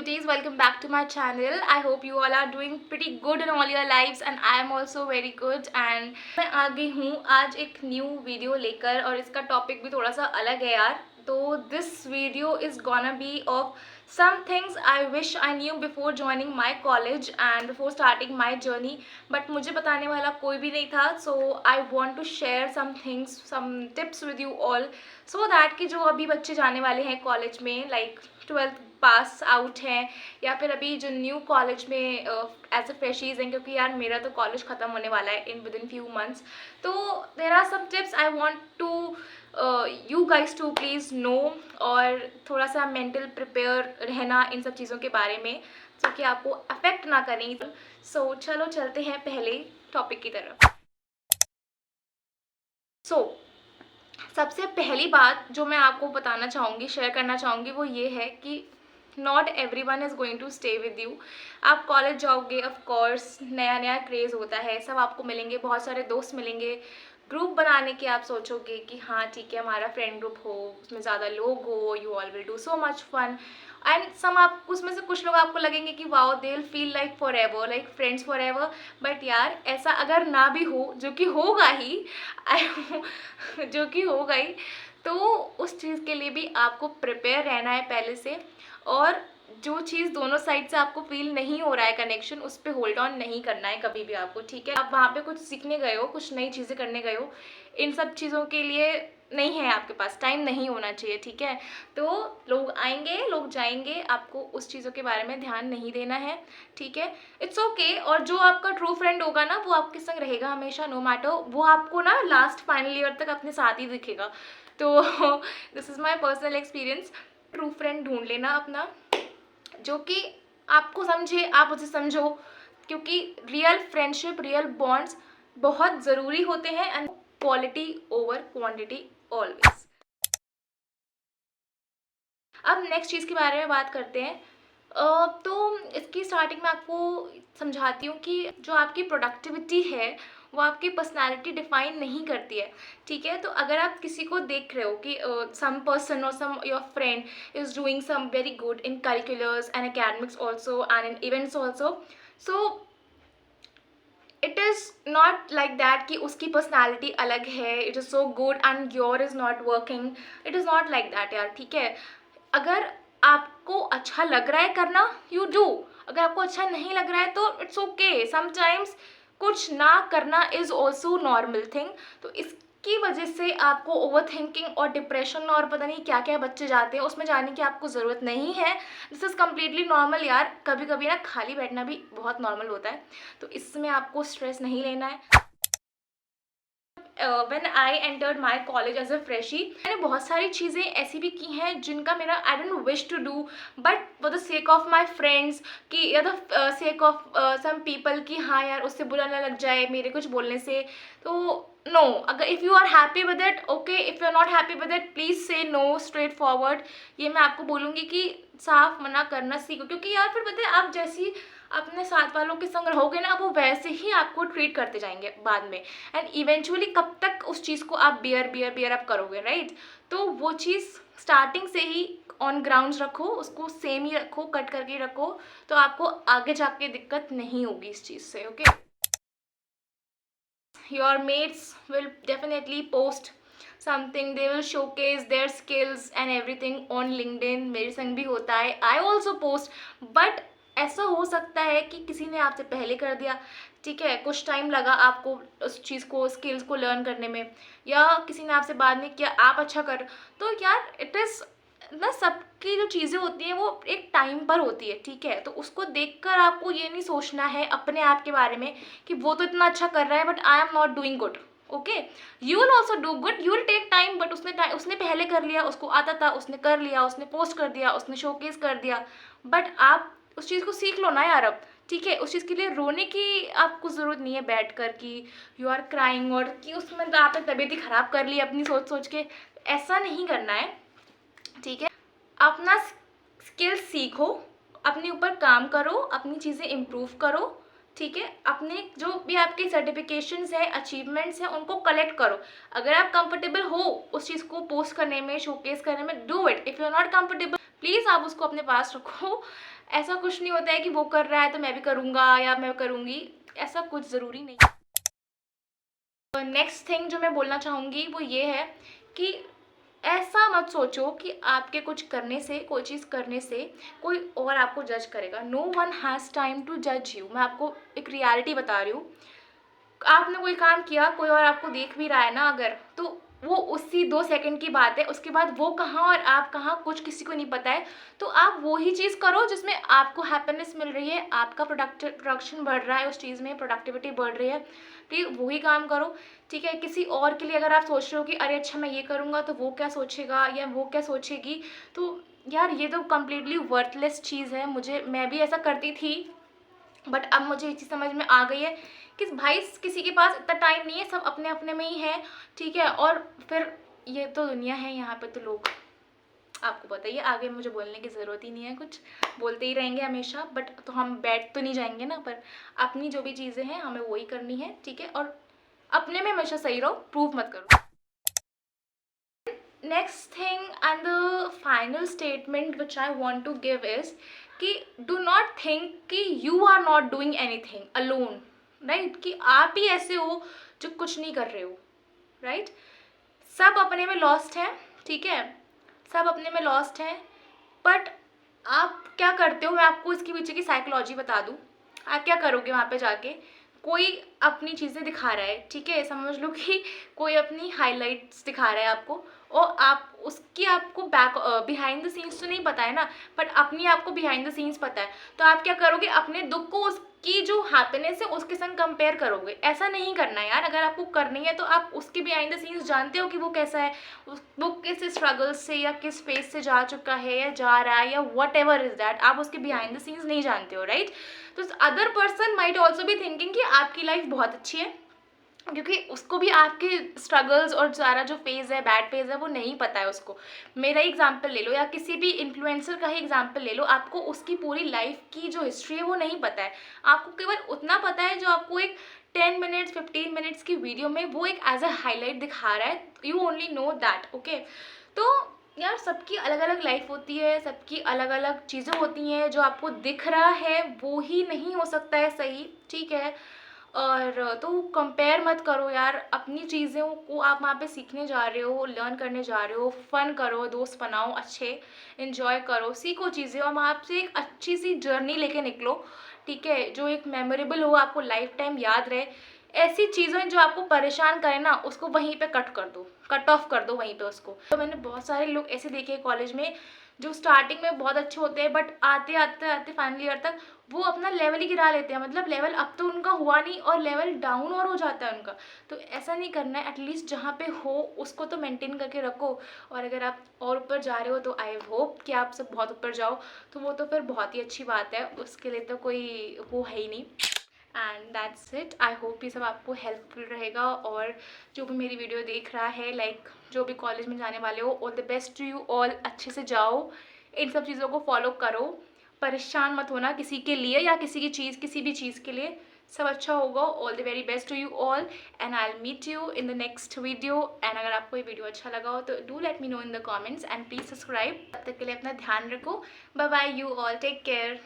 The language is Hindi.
cuties, welcome back to my channel. I hope you all are doing pretty good in all your lives and I am also very good. And मैं आ गई हूँ आज एक न्यू वीडियो लेकर और इसका टॉपिक भी थोड़ा सा अलग है यार. तो this video is gonna be of some things I wish I knew before joining my college and before starting my journey, but मुझे बताने वाला कोई भी नहीं था. So I want to share some things, some tips with you all so that कि जो अभी बच्चे जाने वाले हैं कॉलेज में, लाइक 12th पास आउट हैं या फिर अभी जो न्यू कॉलेज में एज ए फ्रेशीज हैं, क्योंकि यार मेरा तो कॉलेज ख़त्म होने वाला है विद इन फ्यू मंथ्स. तो there are some tips I want to you guys to please know, और थोड़ा सा मेंटल प्रिपेयर रहना इन सब चीज़ों के बारे में जो कि आपको अफेक्ट ना करें. सो चलो चलते हैं पहले टॉपिक की तरफ. सबसे पहली बात जो मैं आपको बताना चाहूँगी, शेयर करना चाहूँगी, वो ये है कि not every one is going to stay with you. आप कॉलेज जाओगे, ऑफ कोर्स नया नया क्रेज़ होता है, सब आपको मिलेंगे, बहुत सारे दोस्त मिलेंगे. ग्रुप बनाने की आप सोचोगे कि हाँ ठीक है हमारा फ्रेंड ग्रुप हो, उसमें ज़्यादा लोग हो, you all will do so much fun. And some आप उसमें से कुछ लोग आपको लगेंगे कि wow they will feel like forever, like friends forever. But यार ऐसा अगर ना भी हो, जो कि होगा ही जो कि होगा ही, तो उस चीज़ के लिए भी आपको प्रिपेयर रहना है पहले से. और जो चीज़ दोनों साइड से आपको फील नहीं हो रहा है कनेक्शन, उस पर होल्ड ऑन नहीं करना है कभी भी आपको, ठीक है. आप वहाँ पे कुछ सीखने गए हो, कुछ नई चीज़ें करने गए हो, इन सब चीज़ों के लिए नहीं है आपके पास टाइम, नहीं होना चाहिए, ठीक है. तो लोग आएंगे, लोग जाएंगे, आपको उस चीज़ों के बारे में ध्यान नहीं देना है, ठीक है. It's okay. और जो आपका ट्रू फ्रेंड होगा ना, वो आपके संग रहेगा हमेशा, नो मैटर. वो आपको ना लास्ट फाइनल ईयर तक अपने साथ ही दिखेगा. तो this is my personal experience. True friend ढूंढ लेना अपना, जो कि आपको समझे, आप उसे समझो, क्योंकि रियल फ्रेंडशिप, रियल बॉन्ड्स बहुत ज़रूरी होते हैं. And quality over quantity always. अब नेक्स्ट चीज़ के बारे में बात करते हैं. तो इसकी स्टार्टिंग में आपको समझाती हूँ कि जो आपकी प्रोडक्टिविटी है वो आपकी पर्सनालिटी डिफाइन नहीं करती है, ठीक है. तो अगर आप किसी को देख रहे हो कि सम पर्सन और some your friend is doing some very good in curriculars and academics also and in events also, so it is not like that कि उसकी पर्सनैलिटी अलग है, it is so good and your is not working. It is not like that यार, ठीक है. अगर आपको अच्छा लग रहा है करना, यू डू. अगर आपको अच्छा नहीं लग रहा है तो इट्स ओके. समटाइम्स कुछ ना करना इज़ ऑल्सो नॉर्मल थिंग. तो इसकी वजह से आपको ओवर थिंकिंग और डिप्रेशन और पता नहीं क्या क्या बच्चे जाते हैं, उसमें जाने की आपको ज़रूरत नहीं है. दिस इज़ कम्प्लीटली नॉर्मल यार. कभी कभी ना खाली बैठना भी बहुत नॉर्मल होता है, तो इसमें आपको स्ट्रेस नहीं लेना है. When I entered my college as a freshie, मैंने बहुत सारी चीज़ें ऐसी भी की हैं जिनका मेरा I don't wish to do, but for the sake of my friends कि या the sake of some people कि हाँ यार उससे बुरा ना लग जाए मेरे कुछ बोलने से. तो नो, अगर if you are happy with it okay, if you are not happy with it please say no straight forward. ये मैं आपको बोलूँगी कि साफ मना करना सीखो, क्योंकि यार फिर पता है आप जैसी अपने साथ वालों के संग रहोगे ना, वो वैसे ही आपको ट्रीट करते जाएंगे बाद में. एंड इवेंचुअली कब तक उस चीज़ को आप बियर अप करोगे, राइट. तो वो चीज़ स्टार्टिंग से ही ऑन ग्राउंड्स रखो, उसको सेम ही रखो, कट करके रखो, तो आपको आगे जाके दिक्कत नहीं होगी इस चीज़ से, okay. Your mates will definitely post something, they will showcase their skills and everything on LinkedIn. मेरे संग भी होता है, आई ऑल्सो पोस्ट. बट ऐसा हो सकता है कि किसी ने आपसे पहले कर दिया, ठीक है, कुछ टाइम लगा आपको उस चीज़ को, स्किल्स को लर्न करने में, या किसी ने आपसे बाद में किया, आप अच्छा कर. तो यार इट इज़ ना, सबकी जो चीज़ें होती हैं वो एक टाइम पर होती है, ठीक है. तो उसको देखकर आपको ये नहीं सोचना है अपने आप के बारे में कि वो तो इतना अच्छा कर रहा है but I am not doing good. Okay, you will also do good, you will take time, but उसने पहले कर लिया, उसको आता था, उसने कर लिया, उसने पोस्ट कर दिया, उसने शोकेस कर दिया. बट आप उस चीज़ को सीख लो ना यार अब, ठीक है. उस चीज़ के लिए रोने की आपको ज़रूरत नहीं है बैठ कर कि यू आर क्राइंग, और कि उसमें आपने तबीयत ही ख़राब कर ली अपनी सोच सोच के. ऐसा नहीं करना है, ठीक है. अपना स्किल सीखो, अपने ऊपर काम करो, अपनी चीज़ें इम्प्रूव करो, ठीक है. अपने जो भी आपके सर्टिफिकेशंस हैं, अचीवमेंट्स हैं, उनको कलेक्ट करो. अगर आप कंफर्टेबल हो उस चीज़ को पोस्ट करने में, शोकेस करने में, do it. If you are not comfortable please आप उसको अपने पास रखो ऐसा कुछ नहीं होता है कि वो कर रहा है तो मैं भी करूँगा या मैं करूँगी, ऐसा कुछ ज़रूरी नहीं। नेक्स्ट थिंग जो मैं बोलना चाहूँगी वो ये है कि ऐसा मत सोचो कि आपके कुछ करने से, कोई चीज़ करने से कोई और आपको जज करेगा। No one has time to जज यू। मैं आपको एक रियलिटी बता रही हूँ। आपने कोई काम किया, कोई और आपको देख भी रहा है ना अगर, तो वो उसी 2 सेकंड की बात है। उसके बाद वो कहाँ और आप कहाँ, कुछ किसी को नहीं पता है। तो आप वो ही चीज़ करो जिसमें आपको हैप्पीनेस मिल रही है, आपका प्रोडक्शन बढ़ रहा है, उस चीज़ में प्रोडक्टिविटी बढ़ रही है, प्लीज़ वही काम करो, ठीक है। किसी और के लिए अगर आप सोच रहे हो कि अरे अच्छा मैं ये करूँगा तो वो क्या सोचेगा या वो क्या सोचेगी, तो यार ये तो कम्प्लीटली वर्थलेस चीज़ है। मैं भी ऐसा करती थी, बट अब मुझे ये चीज़ समझ में आ गई है कि भाई किसी के पास इतना टाइम नहीं है, सब अपने अपने में ही है, ठीक है। और फिर ये तो दुनिया है, यहाँ पे तो लोग, आपको पता ही है, आगे मुझे बोलने की ज़रूरत ही नहीं है, कुछ बोलते ही रहेंगे हमेशा। बट तो हम बैठ तो नहीं जाएंगे ना, पर अपनी जो भी चीज़ें हैं हमें वही करनी है, ठीक है। और अपने में हमेशा सही रहो, प्रूव मत करो। Next thing and the final statement which I want to give is कि डू नॉट थिंक कि you are not doing anything alone, right. कि आप ही ऐसे हो जो कुछ नहीं कर रहे हो, राइट। सब अपने में लॉस्ट हैं, ठीक है, सब अपने में लॉस्ट हैं। बट आप क्या करते हो, मैं आपको इसके पीछे की साइकोलॉजी बता दूँ। आप क्या करोगे वहाँ पे जाके, कोई अपनी चीज़ें दिखा रहा है, ठीक है, समझ लो कि कोई अपनी हाइलाइट्स दिखा रहा है आपको, और आप उसकी आपको बिहाइंड द सीन्स तो नहीं पता है ना, बट अपनी आपको बिहाइंड द सीन्स पता है। तो आप क्या करोगे, अपने दुख को उसकी जो हैप्पीनेस है उसके संग कंपेयर करोगे। ऐसा नहीं करना यार। अगर आपको करनी है तो आप उसके बिहाइंड द सीन्स जानते हो कि वो कैसा है, वो किस स्ट्रगल से या किस फेज से जा चुका है या जा रहा है या वट एवर इज दैट, आप उसके बिहाइंड द सीन्स नहीं जानते हो, राइट। तो other person might also be thinking कि आपकी लाइफ बहुत अच्छी है, क्योंकि उसको भी आपके स्ट्रगल्स और सारा जो फेज़ है, बैड फेज़ है, वो नहीं पता है उसको। मेरा ही एग्जांपल ले लो या किसी भी इन्फ्लुएंसर का ही एग्जांपल ले लो, आपको उसकी पूरी लाइफ की जो हिस्ट्री है वो नहीं पता है। आपको केवल उतना पता है जो आपको एक 10 मिनट्स 15 मिनट्स की वीडियो में वो एक एज अ हाईलाइट दिखा रहा है। You only know that, okay. तो यार सबकी अलग अलग लाइफ होती है, सबकी अलग अलग चीज़ें होती हैं। जो आपको दिख रहा है वो ही नहीं हो सकता है सही, ठीक है। और तो कंपेयर मत करो यार। अपनी चीज़ों को आप वहाँ पे सीखने जा रहे हो, लर्न करने जा रहे हो, फ़न करो, दोस्त बनाओ अच्छे, इन्जॉय करो, सीखो चीज़ें, और वहाँ से एक अच्छी सी जर्नी लेके निकलो, ठीक है, जो एक मेमोरेबल हो, आपको लाइफ टाइम याद रहे। ऐसी चीज़ें जो आपको परेशान करें ना, उसको वहीं पे कट कर दो, कट ऑफ कर दो वहीं पे उसको। तो मैंने बहुत सारे लोग ऐसे देखे कॉलेज में जो स्टार्टिंग में बहुत अच्छे होते हैं, बट आते आते आते फाइनल ईयर तक वो अपना लेवल ही गिरा लेते हैं। मतलब लेवल अप तो उनका हुआ नहीं और लेवल डाउन और हो जाता है उनका। तो ऐसा नहीं करना है। एटलीस्ट जहाँ पे हो उसको तो मेंटेन करके रखो। और अगर आप और ऊपर जा रहे हो तो आई होप कि आप सब बहुत ऊपर जाओ, तो वो तो फिर बहुत ही अच्छी बात है, उसके लिए तो कोई वो है ही नहीं। And that's it. I hope ये सब आपको हेल्पफुल रहेगा। और जो भी मेरी वीडियो देख रहा है, लाइक जो भी कॉलेज में जाने वाले हो, all the best to you all. अच्छे से जाओ, इन सब चीज़ों को फॉलो करो, परेशान मत होना किसी के लिए या किसी भी चीज़ के लिए। सब अच्छा होगा। All the very best to you all and I will meet you in the next video. And अगर आपको ये वीडियो अच्छा लगा हो तो do let me know in the comments and please subscribe. तब तक के लिए अपना ध्यान रखो। Bye bye you all, take care.